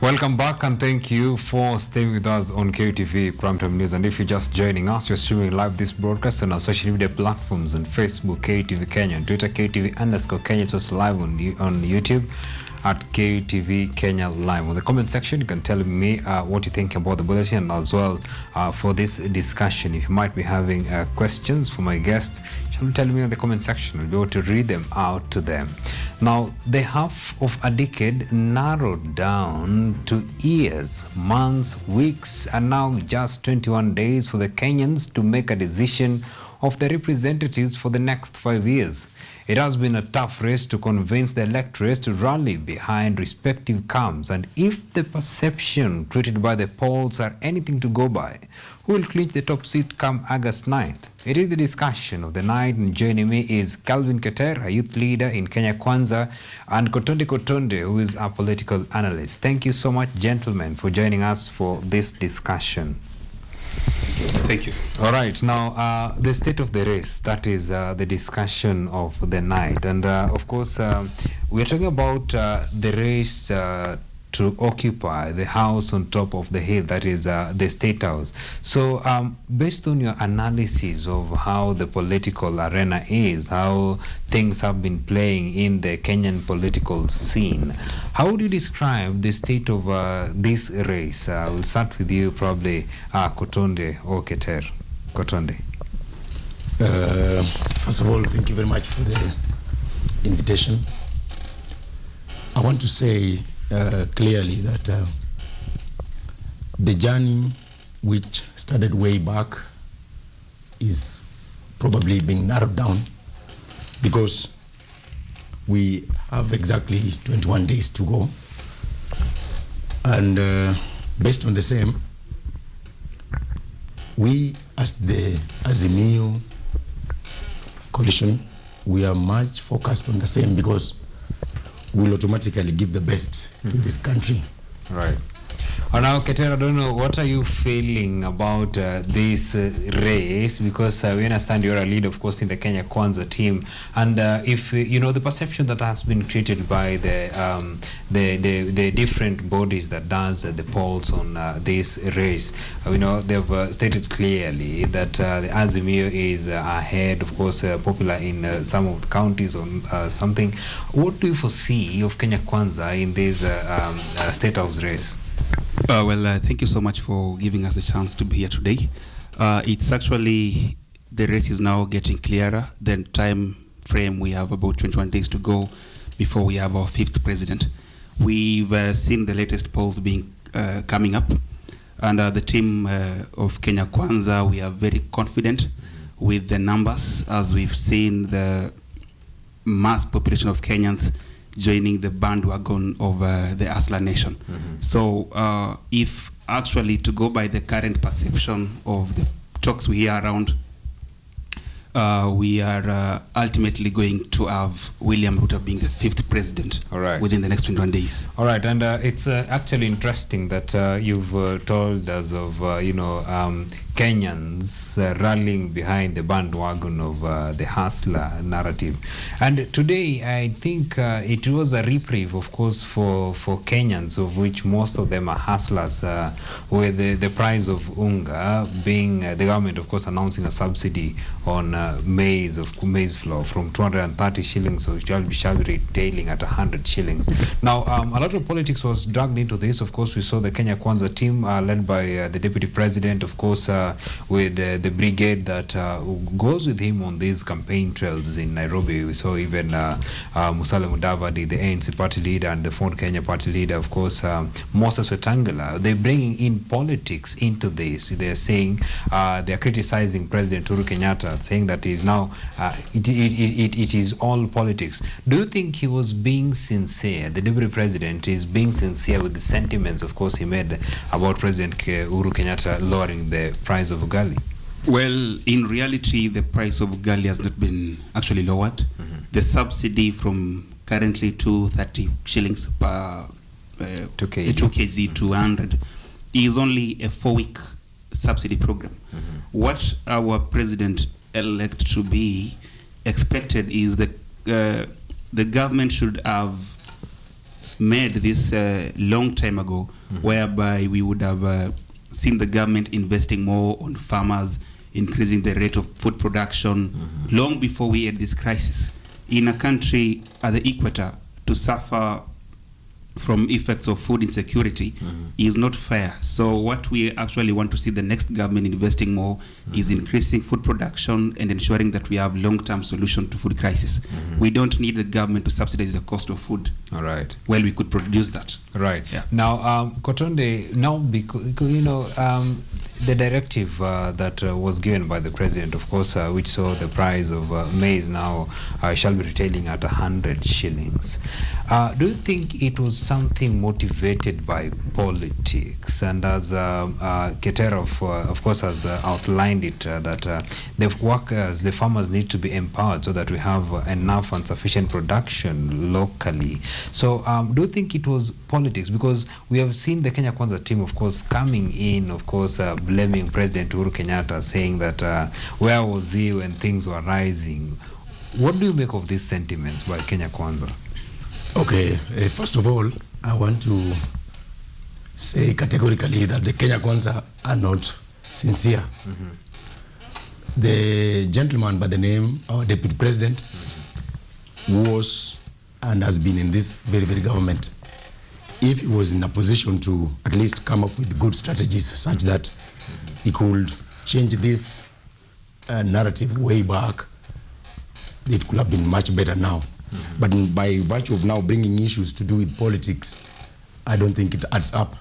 Welcome back and thank you for staying with us on KTV Primetime News. And if you're just joining us, you're streaming live this broadcast on our social media platforms on Facebook, KTV Kenya, on Twitter, KTV_Kenya. It's also live on YouTube at KTV Kenya Live. On the comment section, you can tell me what you think about the bulletin, and as well for this discussion. If you might be having questions for my guest, tell me in the comment section. I'll be able to read them out to them. Now, the half of a decade narrowed down to years, months, weeks, and now just 21 days for the Kenyans to make a decision of the representatives for the next 5 years. It has been a tough race to convince the electorates to rally behind respective camps, and if the perception created by the polls are anything to go by, who will clinch the top seat come August 9th? It is the discussion of the night, and joining me is Kelvin Keter, a youth leader in Kenya Kwanza, and Kotondeh, who is a political analyst. Thank you so much, gentlemen, for joining us for this discussion. Thank you. All right, now the state of the race, that is the discussion of the night. And of course, we're talking about the race to occupy the house on top of the hill, that is the State House. So based on your analysis of how the political arena is, how things have been playing in the Kenyan political scene, how would you describe the state of this race? We'll start with you, probably Kotondeh or Keter. Kotondeh. First of all, thank you very much for the invitation. I want to say clearly that the journey which started way back is probably being narrowed down, because we have exactly 21 days to go, and based on the same, we as the Azimio coalition, we are much focused on the same, because we'll automatically give the best to this country. Right. Now, Keter, I don't know, what are you feeling about this race? Because we understand you're a lead, of course, in the Kenya Kwanza team. And if, you know, the perception that has been created by the different bodies that does the polls on this race, you know, they've stated clearly that the Azimio is ahead, of course, popular in some of the counties on something. What do you foresee of Kenya Kwanza in this State House race? Thank you so much for giving us a chance to be here today. It's actually, the race is now getting clearer. The time frame, we have about 21 days to go before we have our 5th president. We've seen the latest polls being coming up, and the team of Kenya Kwanza, we are very confident with the numbers, as we've seen the mass population of Kenyans joining the bandwagon of the Asla nation. Mm-hmm. So if actually to go by the current perception of the talks we hear around, we are ultimately going to have William Ruto being the 5th president within the next 21 days. All right, and it's actually interesting that you've told us of, Kenyans rallying behind the bandwagon of the hustler narrative. And today, I think it was a reprieve, of course, for Kenyans, of which most of them are hustlers, with the price of unga being, the government, of course, announcing a subsidy on maize flour from 230 shillings, so it shall be retailing at 100 shillings. Now, a lot of politics was dragged into this. Of course, we saw the Kenya Kwanza team led by the deputy president, of course, with the brigade that goes with him on these campaign trails in Nairobi. We saw even Musalia Mudavadi, the ANC party leader, and the Ford Kenya party leader, of course, Moses Wetangula. They're bringing in politics into this. They're saying, they're criticizing President Uhuru Kenyatta, saying that is now, it is all politics. Do you think he was being sincere? The deputy president is being sincere with the sentiments, of course, he made about President Uhuru Kenyatta lowering the price of ugali? Well, in reality, the price of ugali has not been actually lowered. Mm-hmm. The subsidy from currently 230 shillings per 2 kg to 100 is only a 4-week subsidy program. Mm-hmm. What our president-elect to be expected is that the government should have made this long time ago, whereby we would have seen the government investing more on farmers, increasing the rate of food production, long before we had this crisis. In a country at the equator, to suffer from effects of food insecurity is not fair. So what we actually want to see the next government investing more is increasing food production and ensuring that we have long-term solution to food crisis. We don't need the government to subsidize the cost of food. All right. Well, we could produce that. Right. Yeah. Now, Kotondeh, now because the directive that was given by the president, of course, which saw the price of maize now shall be retailing at 100 shillings. Do you think it was something motivated by politics? And as Keter, of course, has outlined it, that the workers, the farmers need to be empowered so that we have enough and sufficient production locally. So do you think it was politics? Because we have seen the Kenya Kwanza team, of course, coming in, of course, blaming President Uhuru Kenyatta, saying that where was he when things were rising? What do you make of these sentiments by Kenya Kwanza? Okay, first of all, I want to say categorically that the Kenya Kwanza are not sincere. The gentleman by the name, our deputy president, was and has been in this very, very government. If he was in a position to at least come up with good strategies such that he could change this narrative way back, it could have been much better now. But by virtue of now bringing issues to do with politics, I don't think it adds up.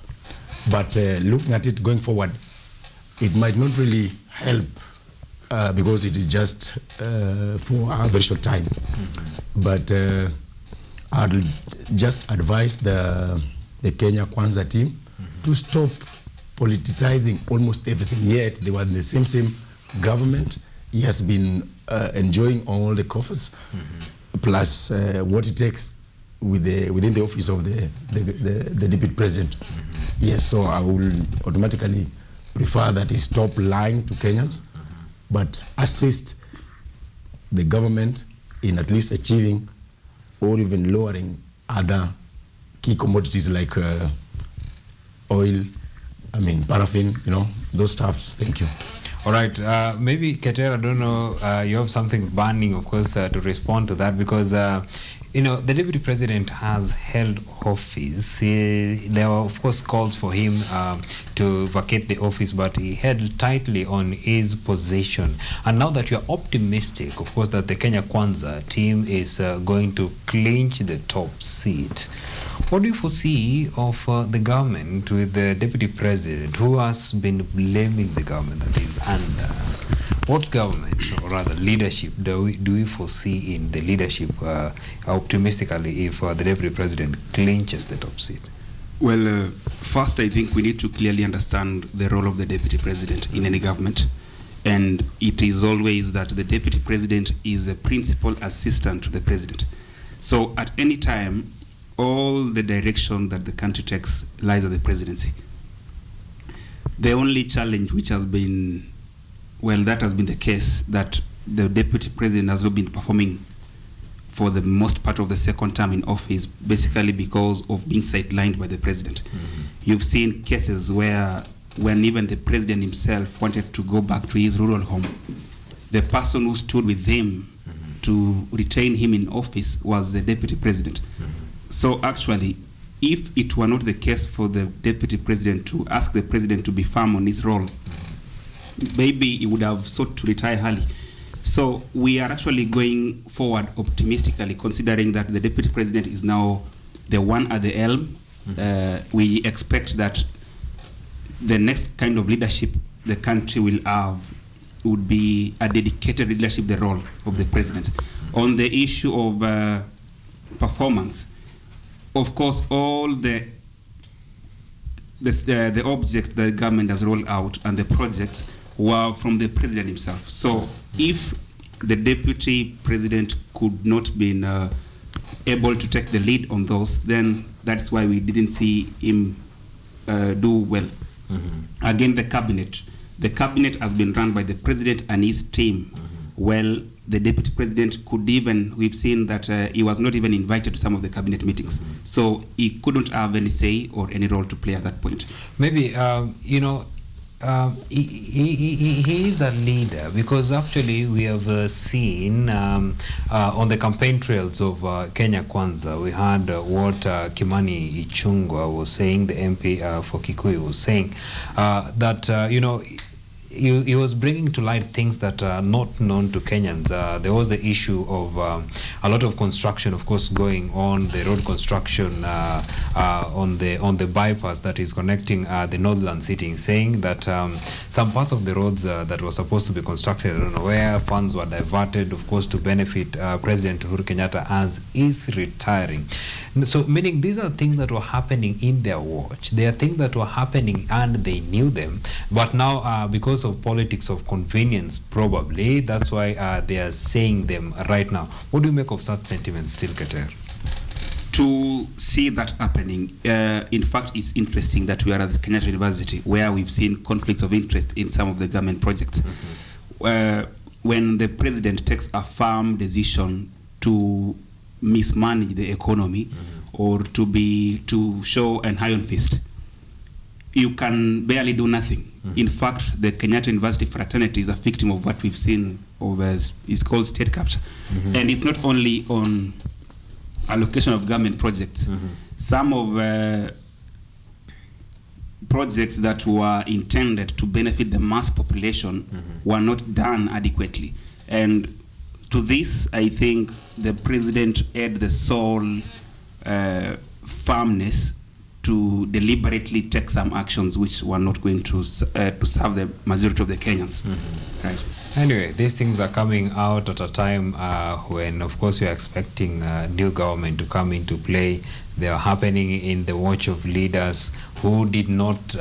But looking at it going forward, it might not really help because it is just for a very short time. But I'd just advise the Kenya Kwanza team to stop politicizing almost everything. Yet they were in the same government. He has been enjoying all the coffers, plus what it takes within the office of the deputy president. Yes, so I will automatically prefer that he stop lying to Kenyans, but assist the government in at least achieving or even lowering other key commodities like oil, paraffin, those stuffs. Thank you. All right, maybe Keter, I don't know, you have something burning, of course, to respond to that, because the deputy president has held office. There were, of course, calls for him to vacate the office, but he held tightly on his position. And now that you are optimistic, of course, that the Kenya Kwanza team is going to clinch the top seat, what do you foresee of the government with the deputy president, who has been blaming the government that is under? What government, or rather leadership, do we foresee in the leadership optimistically if the deputy president clinches the top seat? Well, first, I think we need to clearly understand the role of the deputy president in any government. And it is always that the deputy president is a principal assistant to the president. So at any time, all the direction that the country takes lies at the presidency. The only challenge which has been, that has been the case, that the deputy president has not been performing for the most part of the second term in office, basically because of being sidelined by the president. You've seen cases where when even the president himself wanted to go back to his rural home, the person who stood with him to retain him in office was the deputy president. So actually, if it were not the case for the deputy president to ask the president to be firm on his role, maybe he would have sought to retire early. So we are actually going forward optimistically, considering that the deputy president is now the one at the helm. We expect that the next kind of leadership the country will have would be a dedicated leadership, the role of the president. On the issue of performance, of course, all the objects that the government has rolled out and the projects were from the president himself. So if the deputy president could not be able to take the lead on those, then that's why we didn't see him do well. Again, the cabinet has been run by the president and his team. Well, the deputy president could even, we've seen that he was not even invited to some of the cabinet meetings. So he couldn't have any say or any role to play at that point. Maybe, he is a leader, because actually we have seen on the campaign trails of Kenya Kwanza, we had what Kimani Ichung'wah was saying, the MP for Kikuyu was saying, that, he was bringing to light things that are not known to Kenyans. There was the issue of a lot of construction, of course, going on, the road construction on the bypass that is connecting the Northland City, saying that some parts of the roads that were supposed to be constructed, I don't know where, funds were diverted, of course, to benefit President Uhuru Kenyatta as is retiring. So, meaning these are things that were happening in their watch. They are things that were happening and they knew them. But now, because of politics of convenience, probably, that's why they are saying them right now. What do you make of such sentiments still, Keter? To see that happening, in fact, it's interesting that we are at the Kenyatta University, where we've seen conflicts of interest in some of the government projects. When the president takes a firm decision to mismanage the economy or to show an iron fist, you can barely do nothing. In fact, the Kenyatta University fraternity is a victim of what we've seen over, it's called state capture. And it's not only on allocation of government projects. Some of projects that were intended to benefit the mass population were not done adequately. And to this, I think the president had the sole firmness to deliberately take some actions which were not going to serve the majority of the Kenyans. Right. Anyway, these things are coming out at a time when, of course, we are expecting new government to come into play. They are happening in the watch of leaders who did not,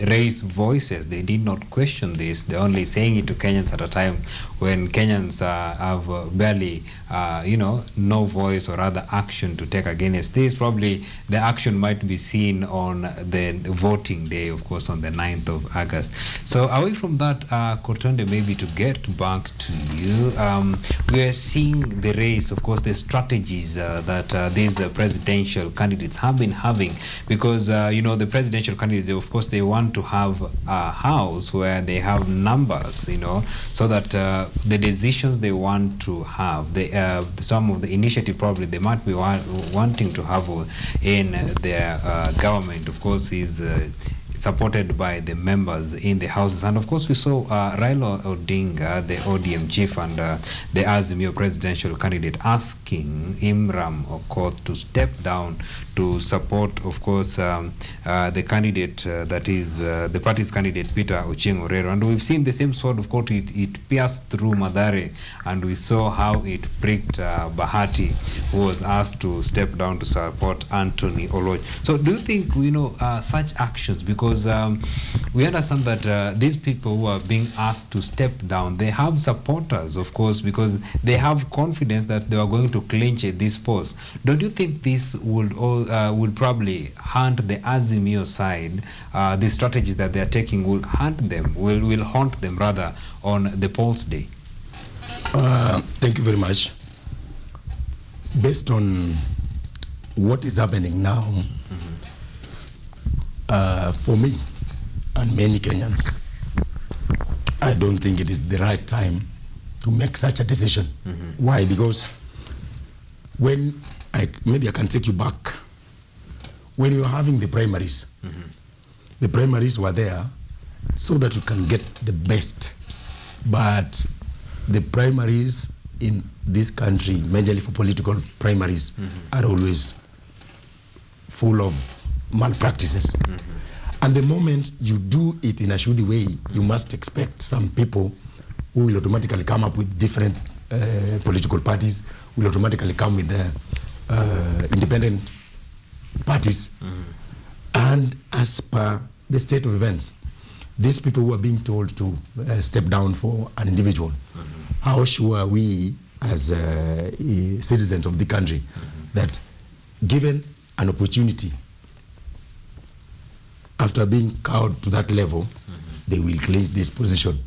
raise voices. They did not question this. They're only saying it to Kenyans at a time when Kenyans have barely, no voice or rather action to take against this. Probably the action might be seen on the voting day, of course, on the 9th of August. So away from that, Kotondeh, maybe to get back to you, we are seeing the race, of course, the strategies that these presidential candidates have been having, because the presidential candidate, of course, they want to have a house where they have numbers, so that the decisions they want to have, some of the initiative probably they might be wanting to have in their government, of course, is supported by the members in the houses. And of course, we saw Raila Odinga, the ODM chief and the Azimio presidential candidate, asking Imram Okoth to step down to support, of course, the candidate that is the party's candidate, Peter Ochieng Orero. And we've seen the same sword, of course, it pierced through Mathare, and we saw how it pricked Bahati, who was asked to step down to support Anthony Oloch. So do you think, such actions, because we understand that these people who are being asked to step down, they have supporters, of course, because they have confidence that they are going to clinch this post. Don't you think this would probably haunt the Azimio side? The strategies that they are taking will haunt them, will haunt them rather on the polls day? Thank you very much. Based on what is happening now, for me and many Kenyans, I don't think it is the right time to make such a decision. Why? Because maybe I can take you back. When you were having the primaries, the primaries were there so that you can get the best. But the primaries in this country, majorly for political primaries, are always full of malpractices. And the moment you do it in a shoddy way, you must expect some people who will automatically come up with different political parties, will automatically come with independent parties. And as per the state of events, these people who are being told to step down for an individual, how sure are we as citizens of the country that given an opportunity, after being cowed to that level, they will clinch this position?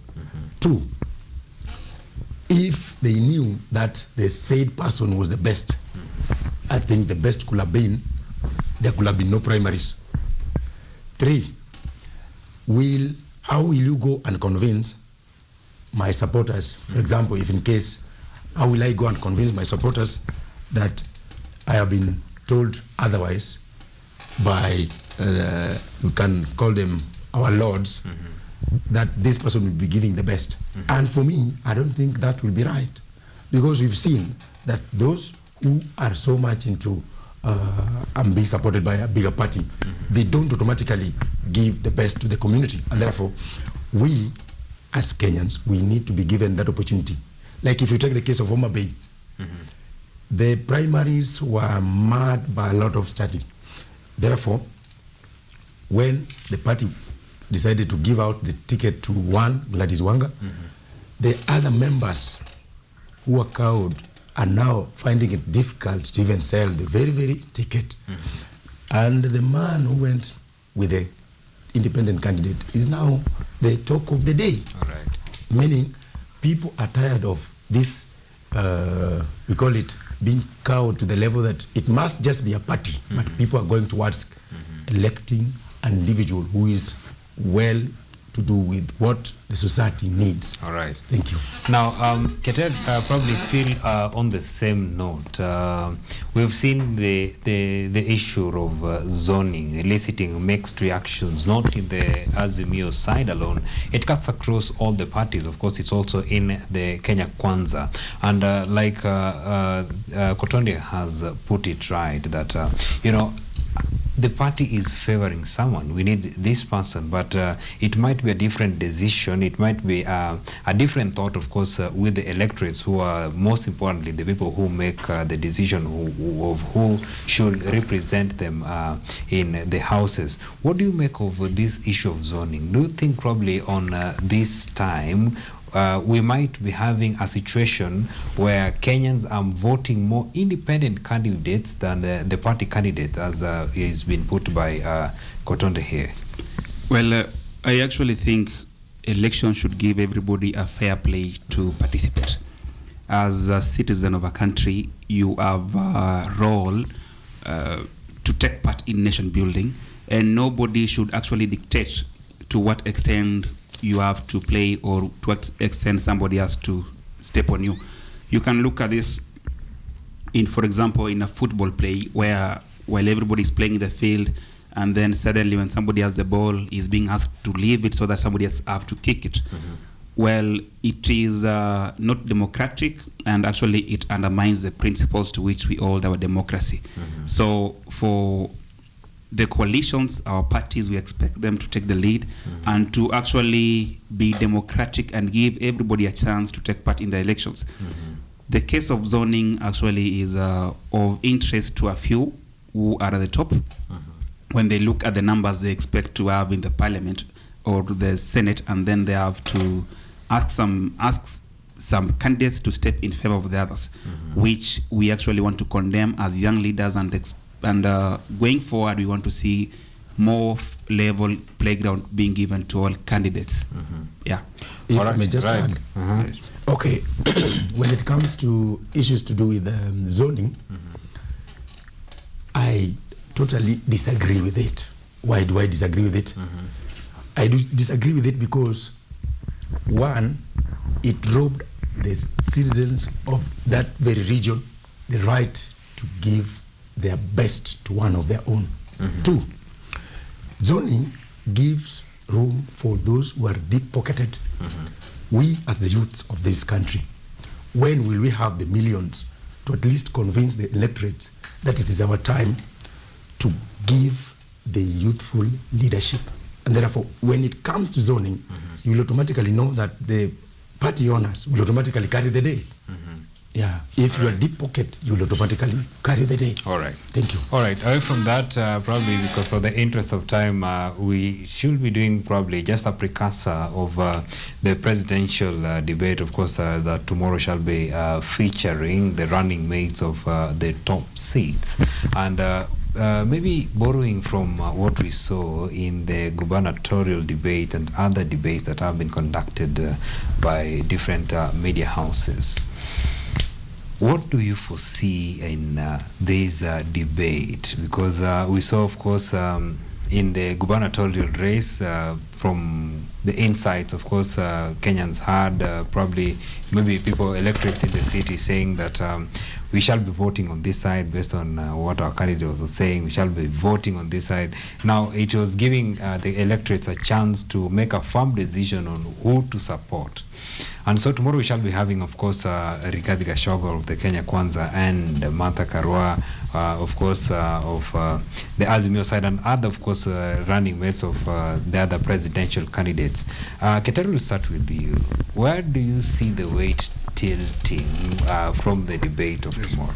Two, they knew that the said person was the best, I think the best could have been, there could have been no primaries. 3, how will you go and convince my supporters? For example, if in case, how will I go and convince my supporters that I have been told otherwise by, we can call them our lords, that this person will be giving the best. And for me, I don't think that will be right, because we've seen that those who are so much into and being supported by a bigger party, they don't automatically give the best to the community. And therefore, we as Kenyans, we need to be given that opportunity. Like if you take the case of Homa Bay, the primaries were marred by a lot of study. Therefore, when the party decided to give out the ticket to one, Gladys Wanga, the other members who were cowed are now finding it difficult to even sell the very, very ticket. And the man who went with the independent candidate is now the talk of the day. All right. Meaning, people are tired of this, we call it being cowed to the level that it must just be a party, but people are going towards electing an individual who is well to do with what the society needs. All right. Thank you. Now, Keter, probably still on the same note, we've seen the issue of zoning eliciting mixed reactions, not in the Azimio side alone. It cuts across all the parties. Of course, it's also in the Kenya Kwanza. And like Kotondeh has put it right, that, the party is favoring someone. We need this person, but it might be a different decision. It might be a different thought, of course, with the electorates, who are most importantly the people who make the decision of who should represent them in the houses. What do you make of this issue of zoning? Do you think probably on this time we might be having a situation where Kenyans are voting more independent candidates than the party candidates, as is been put by Kotondeh here? Well, I actually think elections should give everybody a fair play to participate. As a citizen of a country, you have a role to take part in nation building, and nobody should actually dictate to what extent you have to play or to what extent somebody has to step on you. You can look at this in, for example, in a football play where while everybody is playing in the field, and then suddenly when somebody has the ball, is being asked to leave it so that somebody else have to kick it. Well, it is not democratic, and actually it undermines the principles to which we hold our democracy. So for the coalitions, our parties, we expect them to take the lead and to actually be democratic and give everybody a chance to take part in the elections. The case of zoning actually is of interest to a few who are at the top. When they look at the numbers they expect to have in the parliament or the Senate, and then they have to ask some candidates to step in favor of the others, which we actually want to condemn as young leaders, and going forward, we want to see more level playground being given to all candidates. Yeah. If I may just add. Okay. When it comes to issues to do with zoning, I totally disagree with it. Why do I disagree with it? I do disagree with it because, one, it robbed the citizens of that very region the right to give their best to one of their own. 2, zoning gives room for those who are deep-pocketed. We as the youths of this country, when will we have the millions to at least convince the electorates that it is our time to give the youthful leadership? And therefore, when it comes to zoning, you will automatically know that the party owners will automatically carry the day. Yeah, if you are deep pocket, you will automatically carry the day. All right. Thank you. All right. Away from that, probably because for the interest of time, we should be doing probably just a precursor of the presidential debate, of course, that tomorrow shall be featuring the running mates of the top seats. And maybe borrowing from what we saw in the gubernatorial debate and other debates that have been conducted by different media houses. What do you foresee in this debate? Because we saw, of course, in the gubernatorial race, from the insights, of course, Kenyans had probably maybe people, electorates in the city saying that we shall be voting on this side based on what our candidate was saying. We shall be voting on this side. Now, it was giving the electorates a chance to make a firm decision on who to support. And so tomorrow we shall be having, of course, Rigathi Gachagua of the Kenya Kwanza and Martha Karua, of course, of the Azimio side, and other, of course, running mates of the other presidential candidates. Keter, will start with you. Where do you see the weight tilting from the debate of tomorrow?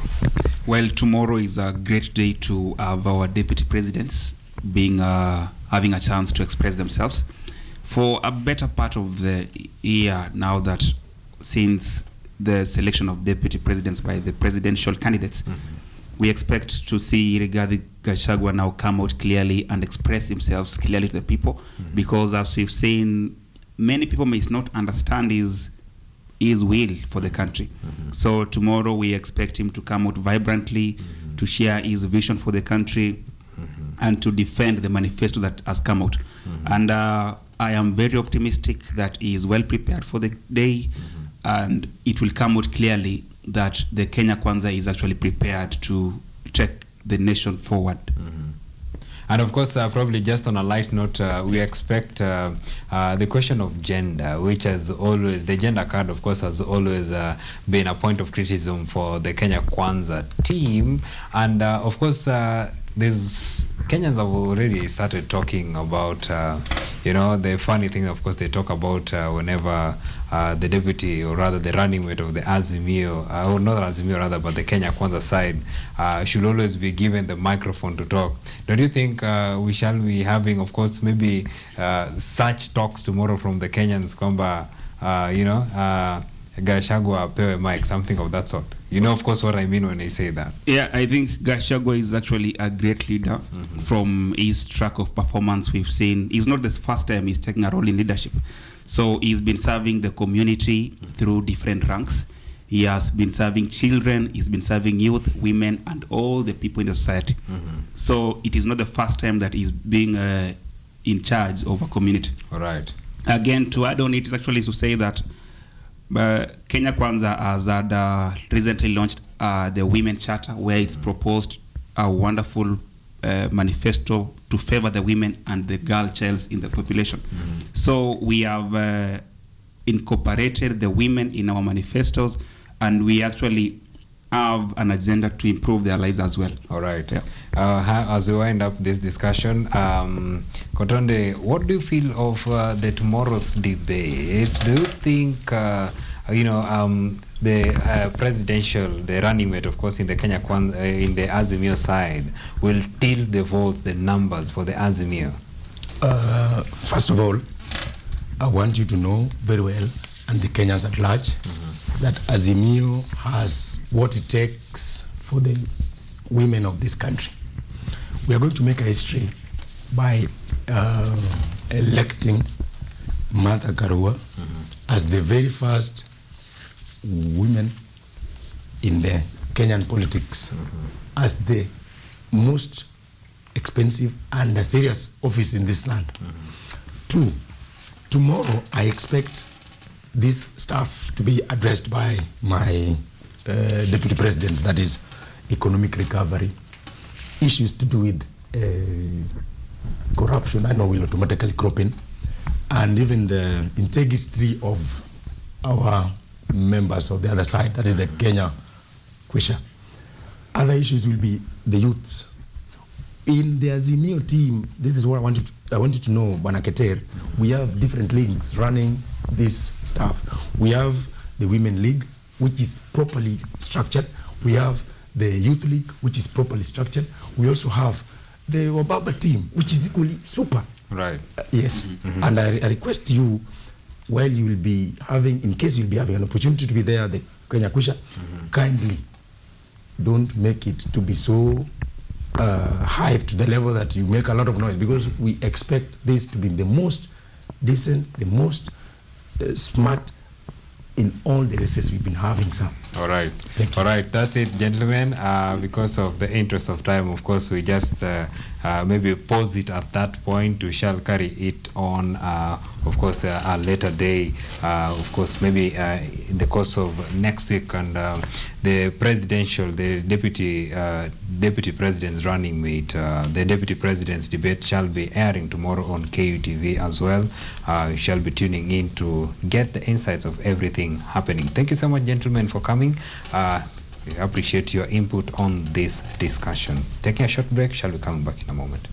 Well, tomorrow is a great day to have our deputy presidents being having a chance to express themselves. For a better part of the year now, that since the selection of deputy presidents by the presidential candidates, we expect to see Rigathi Gachagua now come out clearly and express himself clearly to the people, because as we've seen, many people may not understand his will for the country. So tomorrow we expect him to come out vibrantly, to share his vision for the country, and to defend the manifesto that has come out. And I am very optimistic that he is well prepared for the day, and it will come out clearly that the Kenya Kwanza is actually prepared to take the nation forward. And of course, probably just on a light note, we expect the question of gender, which has always, the gender card, of course, has always been a point of criticism for the Kenya Kwanza team. And of course, Kenyans have already started talking about, the funny thing, of course, they talk about whenever the deputy, or rather the running mate of the Azimio, or not Azimio rather, but the Kenya Kwanza side, should always be given the microphone to talk. Don't you think we shall be having, of course, maybe such talks tomorrow from the Kenyans, kwamba, Gachagua apewe mic, something of that sort? You know, of course, what I mean when I say that. Yeah, I think Gachagua is actually a great leader. From his track of performance we've seen. It's not the first time he's taking a role in leadership. So he's been serving the community through different ranks. He has been serving children, he's been serving youth, women, and all the people in the society. So it is not the first time that he's being in charge of a community. All right. Again, to add on it is actually to say that Kenya Kwanza has had recently launched the Women Charter, where it's proposed a wonderful manifesto to favor the women and the girl childs in the population. So we have incorporated the women in our manifestos, and we actually have an agenda to improve their lives as well. All right. Yeah. As we wind up this discussion, Kotondeh, what do you feel of the tomorrow's debate? Do you think, the presidential, the running mate, of course, in the Kenya Kwanza, in the Azimio side, will tilt the votes, the numbers for the Azimio? First of all, I want you to know very well, and the Kenyans at large, that Azimio has what it takes for the women of this country. We are going to make a history by electing Martha Karua as the very first women in the Kenyan politics, as the most expensive and serious office in this land. Two, tomorrow I expect this stuff to be addressed by my deputy president, that is economic recovery, issues to do with corruption, I know will automatically crop in, and even the integrity of our members of the other side, that is the Kenya Kwisha. Other issues will be the youths. In the Azimio team, this is what I want you to know, Bwana Keter, we have different leagues running this stuff. We have the Women League, which is properly structured. We have the Youth League, which is properly structured. We also have the Wababa team, which is equally super. Right. Yes. And I request you, while you will be having, in case you'll be having an opportunity to be there, the Kenya Kwisha, kindly don't make it to be so hyped to the level that you make a lot of noise, because we expect this to be the most decent, the most smart in all the races we've been having, sir. All right. Thank you. All right. That's it, gentlemen. Because of the interest of time, of course, we just maybe pause it at that point. We shall carry it on, of course, a later day. Of course, maybe in the course of next week, and the deputy president's running mate, the deputy president's debate shall be airing tomorrow on KUTV as well. You shall be tuning in to get the insights of everything happening. Thank you so much, gentlemen, for coming. We appreciate your input on this discussion. Taking a short break, shall we come back in a moment?